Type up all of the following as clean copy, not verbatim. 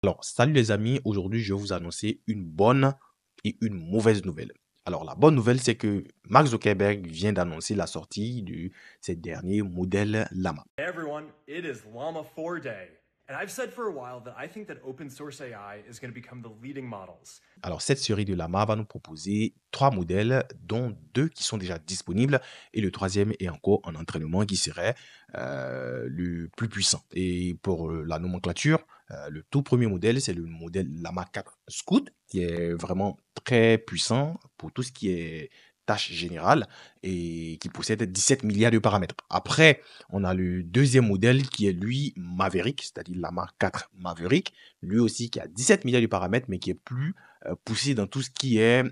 Alors, salut les amis, aujourd'hui je vais vous annoncer une bonne et une mauvaise nouvelle. Alors, la bonne nouvelle, c'est que Mark Zuckerberg vient d'annoncer la sortie de ses derniers modèles Llama. Hey everyone, it is Llama 4 Day. And I've said for a while that I think that open source AI is going to become the leading models. Alors, cette série de Llama va nous proposer 3 modèles, dont 2 qui sont déjà disponibles et le troisième est encore en entraînement qui serait le plus puissant. Et pour la nomenclature, le tout premier modèle, c'est le modèle Llama 4 Scout qui est vraiment très puissant pour tout ce qui est tâches générales et qui possède 17 milliards de paramètres. Après, on a le deuxième modèle qui est lui Maverick, c'est-à-dire Llama 4 Maverick, lui aussi qui a 17 milliards de paramètres mais qui est plus poussé dans tout ce qui est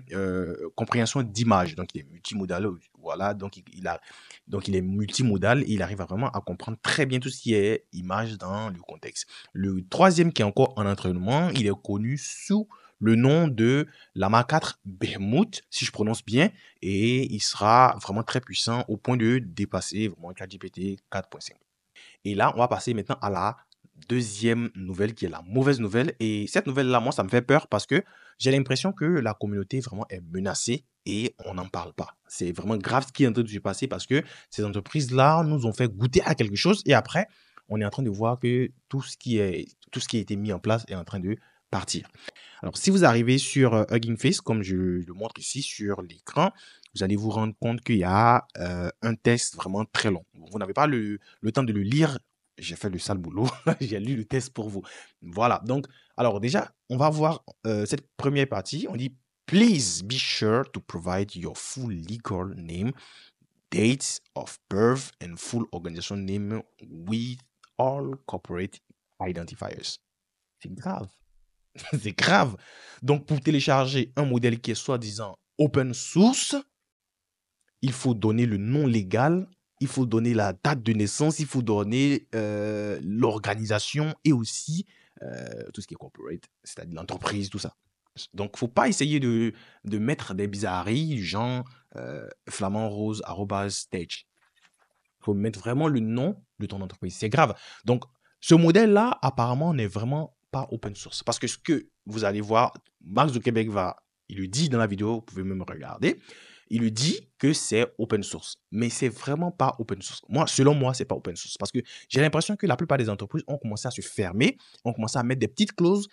compréhension d'image. Donc, il est multimodal. Voilà, donc il est multimodal et il arrive vraiment à comprendre très bien tout ce qui est image dans le contexte. Le troisième qui est encore en entraînement, il est connu sous le nom de Llama 4 Behemoth, si je prononce bien, et il sera vraiment très puissant au point de dépasser vraiment ChatGPT 4.5. Et là, on va passer maintenant à la deuxième nouvelle qui est la mauvaise nouvelle. Et cette nouvelle-là, moi, ça me fait peur parce que j'ai l'impression que la communauté vraiment est menacée et on n'en parle pas. C'est vraiment grave ce qui est en train de se passer parce que ces entreprises-là nous ont fait goûter à quelque chose et après, on est en train de voir que tout ce qui a été mis en place est en train de partir. Alors, si vous arrivez sur Hugging Face, comme je le montre ici sur l'écran, vous allez vous rendre compte qu'il y a un test vraiment très long. Vous n'avez pas le temps de le lire. J'ai fait le sale boulot. J'ai lu le test pour vous. Voilà. Donc, alors déjà, on va voir cette première partie. On dit, please be sure to provide your full legal name, dates of birth, and full organization name with all corporate identifiers. C'est grave. C'est grave. Donc, pour télécharger un modèle qui est soi-disant open source, il faut donner le nom légal, il faut donner la date de naissance, il faut donner l'organisation et aussi tout ce qui est corporate, c'est-à-dire l'entreprise, tout ça. Donc, il ne faut pas essayer de mettre des bizarreries, genre flamandrose@stage. Il faut mettre vraiment le nom de ton entreprise. C'est grave. Donc, ce modèle-là, apparemment, n'est vraiment pas open source. Parce que ce que vous allez voir, Mark Zuckerberg il le dit dans la vidéo, vous pouvez même regarder, il lui dit que c'est open source. Mais c'est vraiment pas open source. Selon moi, c'est pas open source. Parce que j'ai l'impression que la plupart des entreprises ont commencé à se fermer, ont commencé à mettre des petites clauses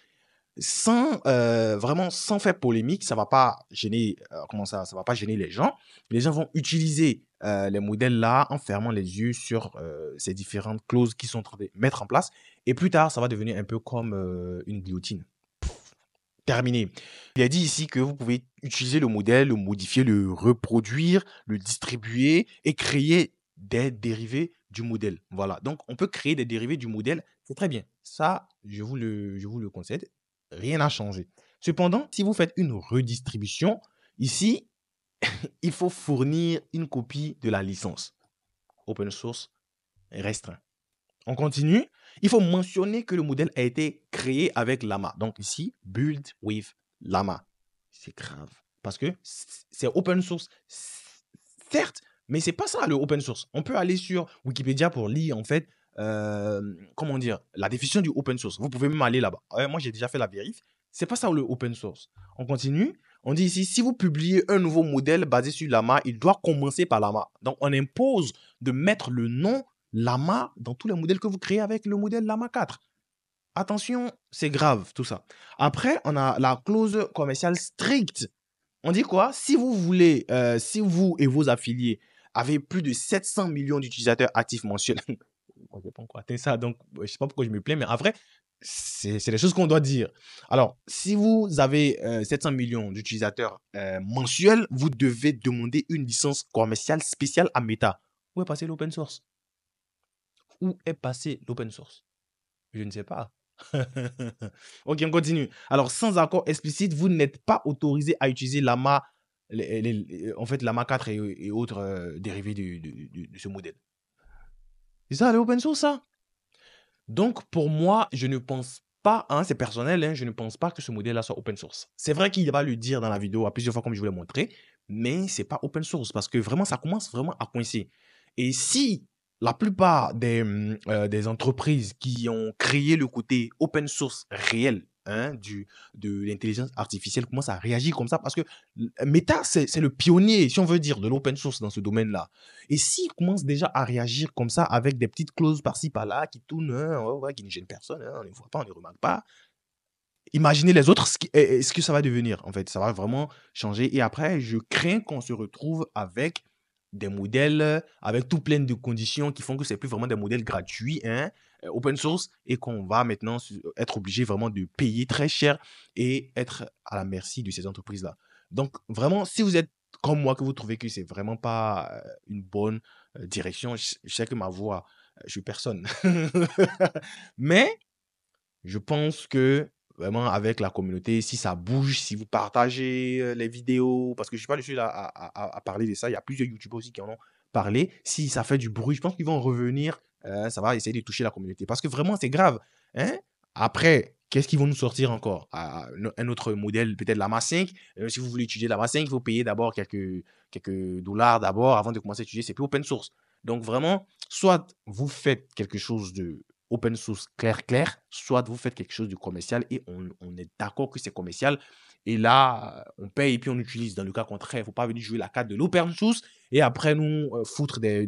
vraiment sans faire polémique. Ça va pas gêner, ça va pas gêner les gens. Les gens vont utiliser les modèles là en fermant les yeux sur ces différentes clauses qui sont en train de mettre en place. Et plus tard, ça va devenir un peu comme une guillotine. Terminé. Il a dit ici que vous pouvez utiliser le modèle, le modifier, le reproduire, le distribuer et créer des dérivés du modèle. Voilà. Donc, on peut créer des dérivés du modèle. C'est très bien. Ça, je vous le concède. Rien n'a changé. Cependant, si vous faites une redistribution, ici, il faut fournir une copie de la licence. Open source restreint. On continue. Il faut mentionner que le modèle a été créé avec Llama. Donc ici, build with Llama. C'est grave. Parce que c'est open source. Certes, mais c'est pas ça le open source. On peut aller sur Wikipédia pour lire en fait, comment dire, la définition du open source. Vous pouvez même aller là-bas. Ouais, moi, j'ai déjà fait la vérif. C'est pas ça le open source. On continue. On dit ici, si vous publiez un nouveau modèle basé sur Llama, il doit commencer par Llama. Donc, on impose de mettre le nom Llama dans tous les modèles que vous créez avec le modèle Llama 4. Attention, c'est grave tout ça. Après, on a la clause commerciale stricte. On dit quoi? Si vous voulez, si vous et vos affiliés avez plus de 700 millions d'utilisateurs actifs mensuels, je ne sais pas encore atteint ça, donc je ne sais pas pourquoi je me plains, mais en vrai, c'est des choses qu'on doit dire. Alors, si vous avez 700 millions d'utilisateurs mensuels, vous devez demander une licence commerciale spéciale à Meta. Où est passé l'open source? Où est passé l'open source? Je ne sais pas. Ok, on continue. Alors, sans accord explicite, vous n'êtes pas autorisé à utiliser Llama, en fait, Llama 4 et autres dérivés de ce modèle. C'est ça, l'open source, ça? Donc, pour moi, je ne pense pas, hein, c'est personnel, hein, je ne pense pas que ce modèle-là soit open source. C'est vrai qu'il va le dire dans la vidéo à plusieurs fois, comme je vous l'ai montré, mais c'est pas open source parce que vraiment, ça commence vraiment à coincer. Et si la plupart des entreprises qui ont créé le côté open source réel hein, de l'intelligence artificielle commence à réagir comme ça parce que Meta, c'est le pionnier, si on veut dire, de l'open source dans ce domaine-là. Et s'il commence déjà à réagir comme ça avec des petites clauses par-ci, par-là qui tournent, hein, ouais, ouais, qui ne gênent personne, hein, on ne les voit pas, on ne les remarque pas, imaginez les autres, ce que ça va devenir, en fait. Ça va vraiment changer. Et après, je crains qu'on se retrouve avec des modèles, avec tout plein de conditions qui font que c'est plus vraiment des modèles gratuits, hein, open source, et qu'on va maintenant être obligé vraiment de payer très cher et être à la merci de ces entreprises-là. Donc, vraiment, si vous êtes comme moi, que vous trouvez que c'est vraiment pas une bonne direction, je sais que ma voix, je suis personne. Mais je pense que vraiment avec la communauté, si ça bouge, si vous partagez les vidéos, parce que je ne suis pas le seul à parler de ça, il y a plusieurs YouTubers aussi qui en ont parlé. Si ça fait du bruit, je pense qu'ils vont revenir, ça va essayer de toucher la communauté. Parce que vraiment, c'est grave. Hein? Après, qu'est-ce qu'ils vont nous sortir encore? Un autre modèle, peut-être Llama 5. Si vous voulez étudier Llama 5, il faut payer d'abord quelques dollars d'abord avant de commencer à étudier. C'est plus open source. Donc vraiment, soit vous faites quelque chose de open source clair, soit vous faites quelque chose de commercial et on est d'accord que c'est commercial. Et là, on paye et puis on utilise. Dans le cas contraire, il ne faut pas venir jouer la carte de l'open source et après nous foutre des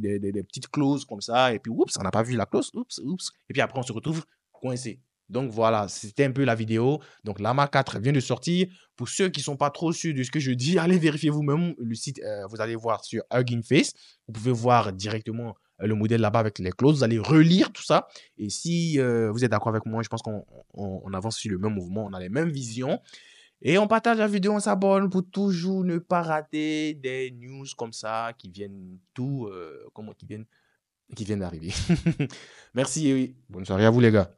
petites clauses comme ça. Et puis, oups, on n'a pas vu la clause. Oups, oups. Et puis après, on se retrouve coincé. Donc voilà, c'était un peu la vidéo. Donc Llama 4 vient de sortir. Pour ceux qui ne sont pas trop sûrs de ce que je dis, allez vérifier vous-même le site. Vous allez voir sur Hugging Face. Vous pouvez voir directement le modèle là-bas avec les clauses. Vous allez relire tout ça. Et si vous êtes d'accord avec moi, je pense qu'on avance sur le même mouvement. On a les mêmes visions. Et on partage la vidéo, on s'abonne pour toujours ne pas rater des news comme ça qui viennent qui viennent d'arriver. Merci et oui, bonne soirée à vous les gars.